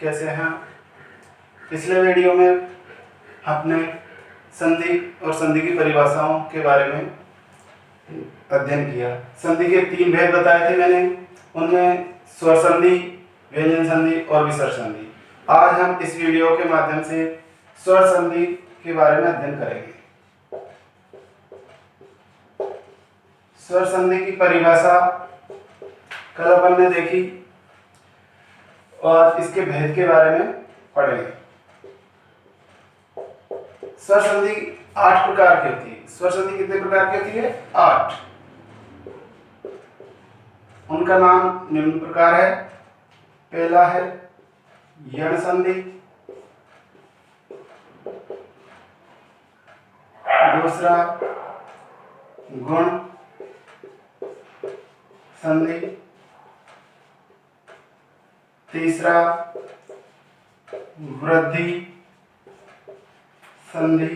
कैसे हैं? पिछले वीडियो में हमने संधि और संधि की परिभाषाओं के बारे में अध्ययन किया। संधि के 3 भेद बताए थे मैंने, उनमें स्वर संधि, व्यंजन संधि और विसर्ग संधि। आज हम इस वीडियो के माध्यम से स्वर संधि के बारे में अध्ययन करेंगे। स्वर संधि की परिभाषा कल अपन ने देखी और इसके भेद के बारे में पढ़ेंगे। स्वर संधि 8 प्रकार की होती है। स्वर संधि कितने प्रकार की होती है? 8। उनका नाम निम्न प्रकार है। पहला है यण संधि, दूसरा गुण संधि, तीसरा वृद्धि संधि,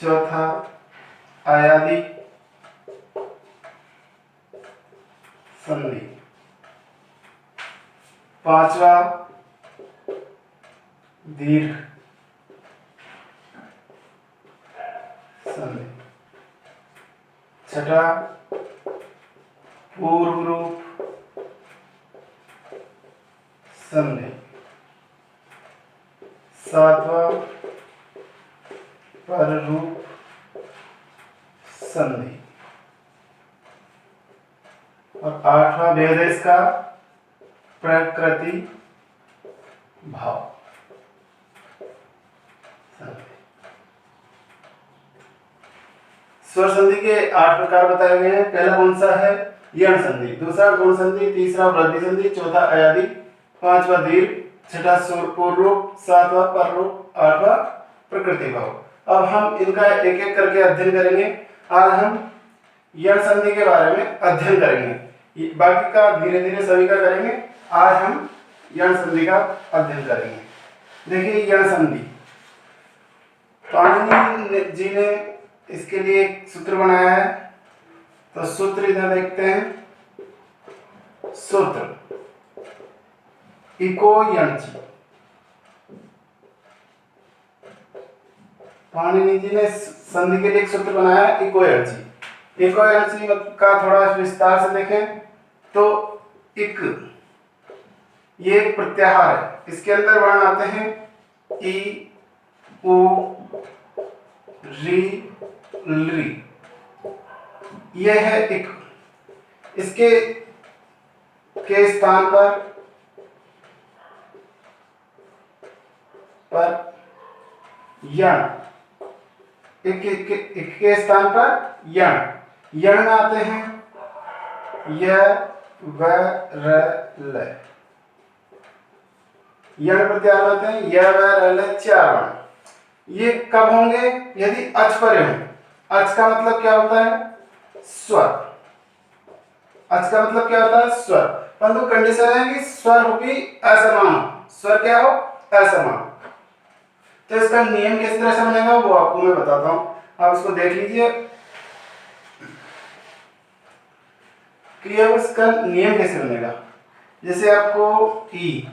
चौथा आयादी संधि, पांचवा दीर्घ संधि, छठा पूर्व रूप संधि, सातवां पररूप संधि और 8वां भेद है इसका प्रकृति भाव संधि। स्वर संधि के 8 प्रकार बताए गए हैं। पहला कौन सा है? यण संधि, दूसरा गुण संधि, तीसरा वृद्धि संधि, चौथा आयादी, पांचवा दीर्घ, छठा पूर्व रूप, सातवां पररूप, 8वां प्रकृति भाव। अब हम इनका एक एक करके अध्ययन करेंगे। आज हम यण संधि के बारे में अध्ययन करेंगे, बाकी का धीरे धीरे सभी का करेंगे। आज हम यण संधि का अध्ययन करेंगे। देखिए यण संधि, पाणिनि जी ने इसके लिए एक सूत्र बनाया है, तो सूत्र इधर देखते हैं। सूत्र इको यणची। पाणिनि जी ने संधि के लिए एक सूत्र बनाया है, इको यणची। इको यणची का थोड़ा विस्तार से देखें तो इक, ये एक प्रत्याहार है। इसके अंदर वर्ण आते हैं ई, उ, री, ली। यह है इक। इसके के स्थान पर यण, इक के स्थान पर यण। यण में आते हैं य, व, र, ल। यण प्रत्याहार आते हैं य, व, र, ल, 4 वर्ण। ये कब होंगे? यदि अच परे हों। अच का मतलब क्या होता है? स्वर। अच का मतलब क्या होता है? स्वर। परंतु कंडीशन है कि स्वर हो भी असमान हो। स्वर क्या हो? असमान। तो इसका नियम किस तरह से बनेगा वो आपको मैं बताता हूं। आप इसको देख लीजिए कि अब इसका नियम कैसे बनेगा। जैसे आपको ई,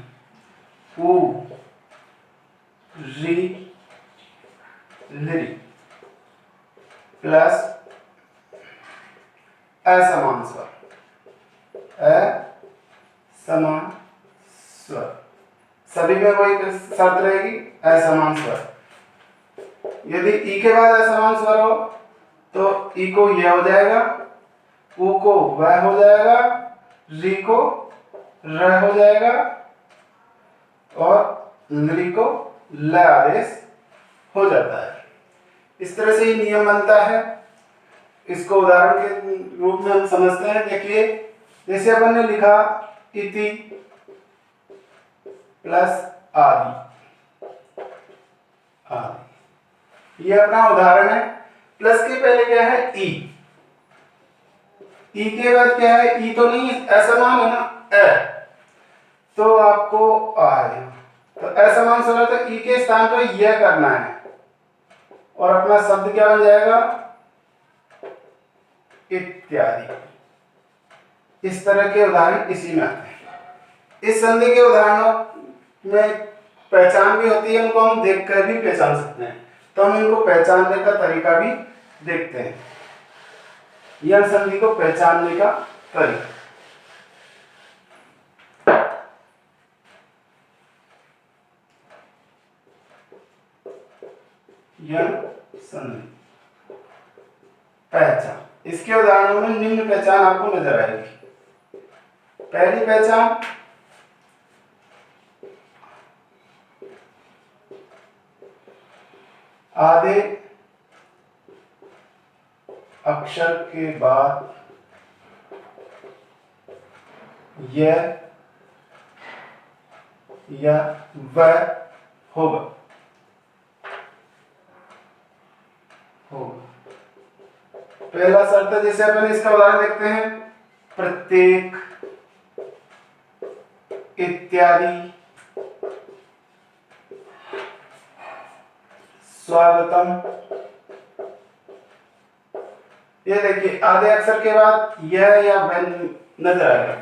उ, री, ली प्लस असमान स्वर, असमान स्वर, सभी में वही शर्त रहेगी, असमान स्वर। यदि ई के बाद असमान स्वर हो तो ई को यह हो जाएगा, उ को वह हो जाएगा, री को र हो जाएगा और ली को ल आदेश हो जाता है। इस तरह से ये नियम बनता है। इसको उदाहरण के रूप में हम समझते हैं। देखिए जैसे अपन ने लिखा इति प्लस आदि, आदि, ये अपना उदाहरण है। प्लस के पहले क्या है? ई। ई के बाद क्या है? ई तो नहीं, असमान है ना, ए, तो आपको आएगा। तो असमान स्वर तो ई के स्थान पर यह करना है और अपना शब्द क्या बन जाएगा? इत्यादि। इस तरह के उदाहरण इसी में आते हैं। इस संधि के उदाहरणों में पहचान भी होती है, उनको हम देख कर भी पहचान सकते हैं। तो हम इनको पहचानने का तरीका भी देखते हैं, यह संधि को पहचानने का तरीका। यह संधि पहचान, इसके उदाहरणों में निम्न पहचान आपको नजर आएगी। पहली पहचान, आधे अक्षर के बाद यह या वह होगा। पहला शर्त है, जैसे अपन इसका उदाहरण देखते हैं, प्रत्येक, इत्यादि, स्वागतम। ये देखिए आधे अक्षर के बाद यह या वह नजर आएगा।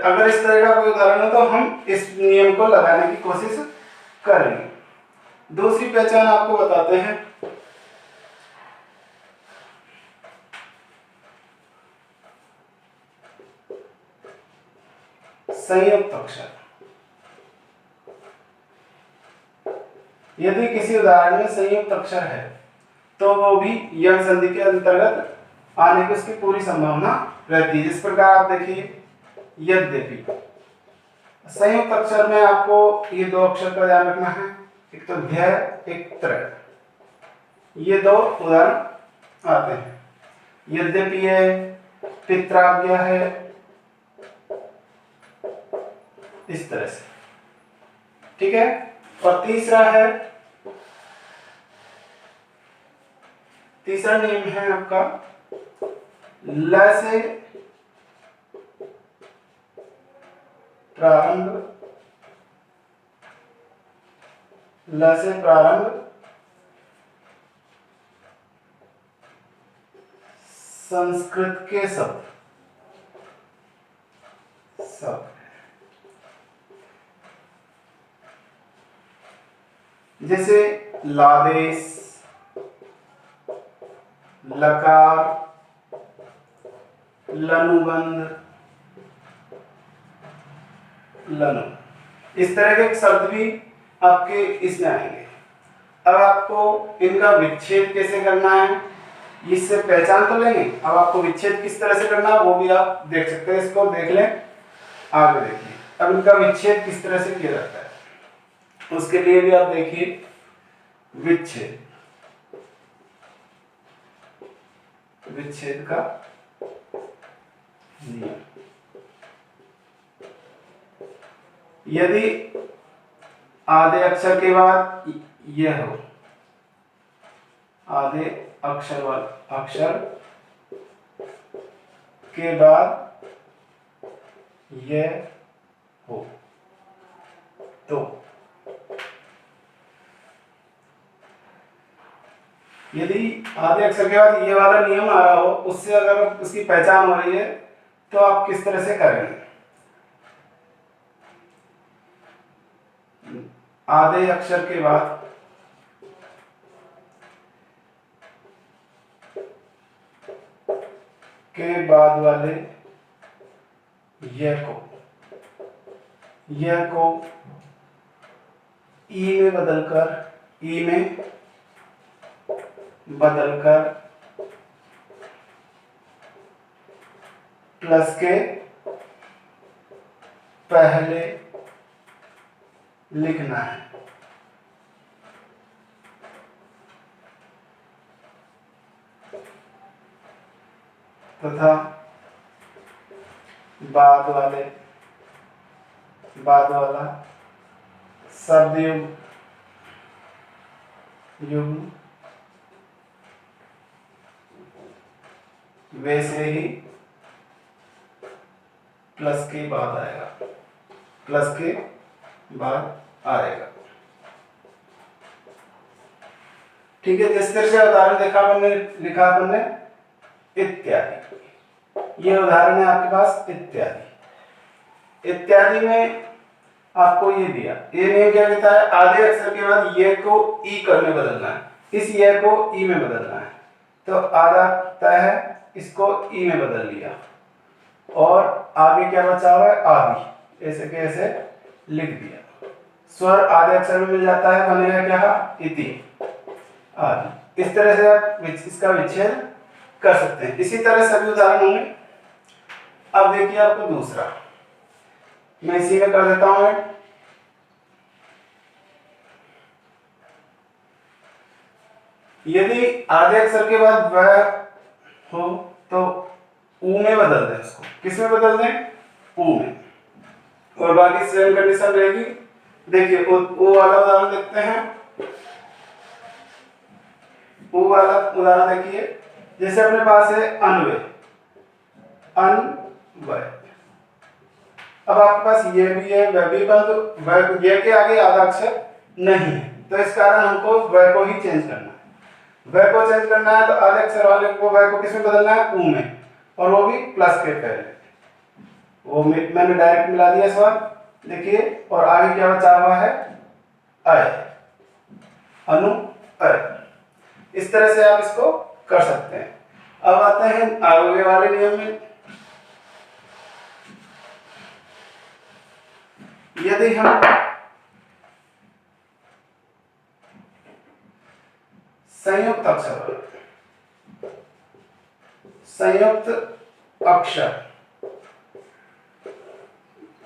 अगर इस तरह का कोई उदाहरण हो तो हम इस नियम को लगाने की कोशिश करेंगे। दूसरी पहचान आपको बताते हैं, संयुक्त अक्षर। यदि किसी उदाहरण में संयुक्त अक्षर है तो वो भी यह संधि के अंतर्गत आने की उसकी पूरी संभावना रहती है। जिस प्रकार आप देखिए, यद्यपि। संयुक्त अक्षर में आपको ये दो अक्षर का ध्यान रखना है, एक तो ध्य, एक त्र। ये दो उदाहरण आते हैं। यद्यपि है, पित्राज्ञा है, इस तरह से, ठीक है। और तीसरा है, तीसरा नियम है आपका ल से प्रारंभ, ल से प्रारंभ संस्कृत के शब्द, जैसे लादेश, लकार, लनुबंध, लनु, इस तरह के शब्द भी आपके इसमें आएंगे। अब आपको इनका विच्छेद कैसे करना है, इससे पहचान तो लेंगे, अब आपको विच्छेद किस तरह से करना है वो भी आप देख सकते हैं। इसको देख लें, आगे देखिए। अब इनका विच्छेद किस तरह से किया जाता है उसके लिए भी आप देखिए, विच्छेद, विच्छेद का नियम। यदि आधे अक्षर के बाद यह हो, आधे अक्षर के बाद यह हो, तो यदि आधे अक्षर के बाद ये वाला नियम आ रहा हो, उससे अगर उसकी पहचान हो रही है तो आप किस तरह से करेंगे। आधे अक्षर के बाद वाले यह को ई में बदलकर प्लस के पहले लिखना है। तथा बाद वाला शब्द युग्म वैसे ही प्लस के बाद आएगा, ठीक है। जिस तरह से उदाहरण लिखा हमने इत्यादि, ये उदाहरण है आपके पास इत्यादि। इत्यादि में आपको ये दिया, ये नियम क्या कहता है, आधे अक्षर के बाद ये को ई में बदलना है, इस ये को ई में बदलना है। तो आधा तय है, इसको ई में बदल लिया और आगे क्या बचा हुआ है, आदि, ऐसे के ऐसे लिख दिया। स्वर आधे अक्षर में मिल जाता है, बनेगा क्या, इति, आदि। इस तरह से आप इसका विच्छेद कर सकते हैं। इसी तरह सभी उदाहरण होंगे। अब देखिए आपको दूसरा, मैं इसी में कर देता हूं। यदि आधे अक्षर के बाद व हो तो ऊ में बदल दें उसको। किस में बदल दें, ऊ में, और बाकी सेम कंडीशन रहेगी। देखिए ऊ वाला उदाहरण देखते हैं। ऊ वाला उदाहरण देखिए, जैसे अपने पास है अन्वय, अन्वय। अब आपके पास ये भी है, वह भी, परंतु ये के आगे आधा अक्षर नहीं है, तो इस कारण हमको वह को ही चेंज करना है। वह को चेंज करना है तो आधे अक्षर वाले को वह को किस में बदलना है, ऊ में, और वो भी प्लस के पहले। वो मैंने डायरेक्ट मिला दिया इस बार, देखिए। और आगे क्या बचा हुआ है, अय, अनु अय। इस तरह से आप इसको कर सकते हैं। अब आते हैं आगे वाले नियम में। यदि हम संयुक्त अक्षर, संयुक्त अक्षर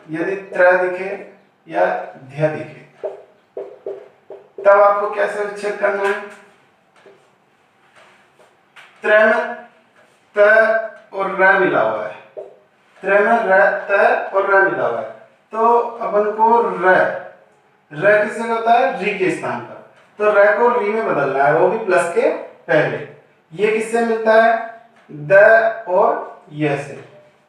यदि त्र दिखे या ध्य दिखे, तब आपको कैसे विच्छेद करना है। त्र में त और र मिला हुआ है, त्र में र, त और र मिला हुआ है, तो अपन को र किस जगह होता है, री के स्थान पर, तो र को री में बदलना है, वो भी प्लस के पहले। ये किससे मिलता है, द और य से,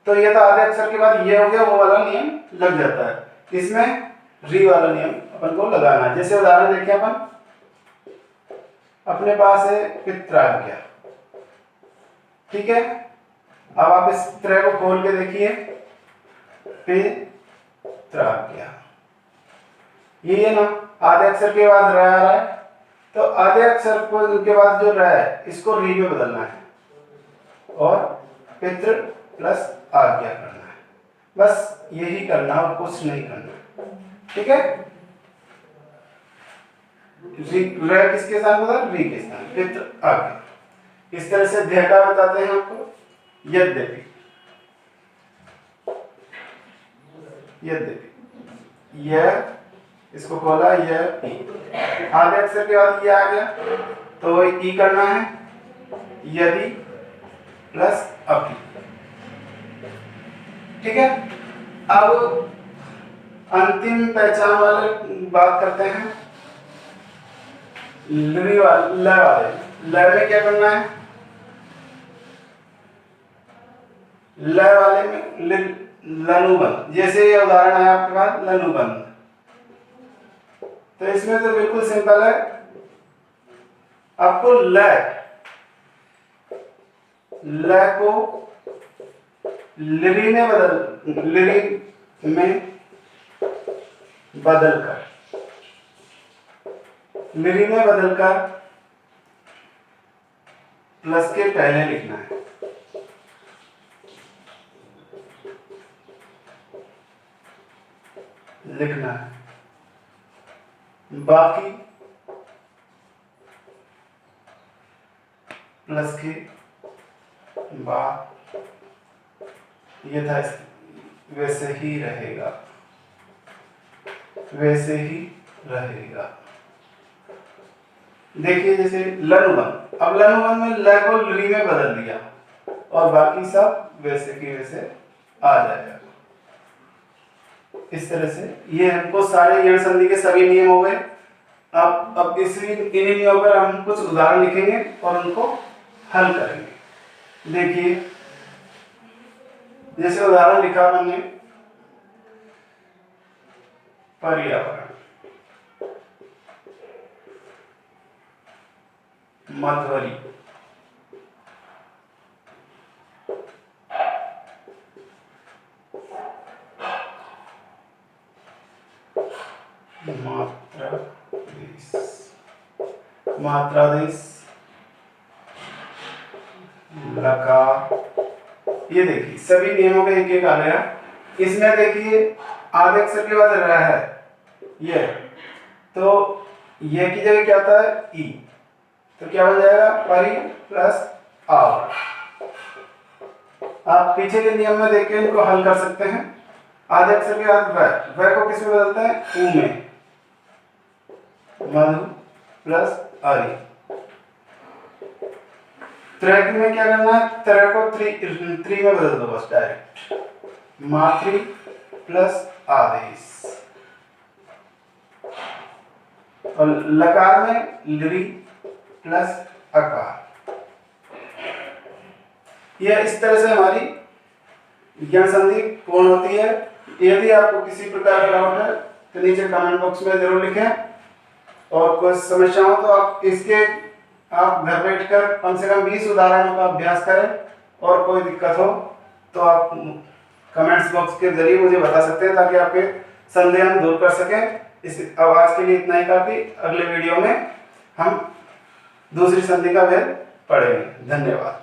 तो ये तो आधे अक्षर के बाद ये हो गया, वो वाला नियम लग जाता है। इसमें री वाला नियम अपन को लगाना है। जैसे उदाहरण देखिए, अपन अपने पास है पित्राज्ञा, ठीक है। अब आप इस त्र को खोल के देखिए, पित्राज्ञा, ये है ना, आधे अक्षर के बाद र आ रहा है, तो आधे अक्षर को के बाद जो र है इसको री में बदलना है और पितृ प्लस आज्ञा करना है। बस यही करना और कुछ नहीं करना, ठीक है। र किसके साथ होता है, री के साथ, पितृ आज्ञा। इस तरह से ध्यय का बताते हैं आपको। यद्यपि, यद्यपि, यह, इसको खोला, यह ई, आधे अक्षर के बाद ये आ गया तो ई करना है, यदि प्लस अपि, ठीक है। अब अंतिम पहचान वाले बात करते हैं, ल वाले। ल में क्या करना है, ल वाले में लनुबंध, जैसे ये उदाहरण है आपके पास लनुबंध, तो इसमें तो बिल्कुल सिंपल है। आपको ल को लिरी में बदलकर प्लस के पहले लिखना है। बाकी प्लस के बाद यथा वैसे ही रहेगा, वैसे ही रहेगा। देखिए जैसे लनुबंध, अब लनुबंध में ल को ली में बदल दिया और बाकी सब वैसे की वैसे आ जाएगा। इस तरह से ये हमको सारे यण संधि के सभी नियम हो गए। अब इन्हीं नियमों पर हम कुछ उदाहरण लिखेंगे और उनको हल करेंगे। देखिए जैसे उदाहरण लिखा हमने पर्यावरण, मध्वरी, मात्रादेश लकार। ये देखिए सभी नियमों का एक एक आ गया। इसमें देखिए आधे अक्षर के बाद रह है ये, तो ये की जगह क्या आता है ई, तो क्या बन जाएगा परी प्लस आव। आप पीछे के नियम में देख के इनको हल कर सकते हैं। आधे अक्षर के बाद वह को किस में बदलता है ऊ में, मधु प्लस आरी। त्रय में क्या करना है, त्रय को त्रि में बदल दो बस डायरेक्ट, मातृ प्लस आदेश। और लकार में लृ प्लस अकार। यह इस तरह से हमारी विज्ञान संधि पूर्ण होती है। यदि आपको किसी प्रकार का डाउट है तो नीचे कमेंट बॉक्स में जरूर लिखें, और कोई समस्या हो तो आप इसके घर बैठकर कम से कम 20 उदाहरणों का अभ्यास करें, और कोई दिक्कत हो तो आप कमेंट्स बॉक्स के जरिए मुझे बता सकते हैं, ताकि आपके संदेह हम दूर कर सकें। इस आवाज के लिए इतना ही काफी। अगले वीडियो में हम दूसरी संधि का भेद पढ़ेंगे। धन्यवाद।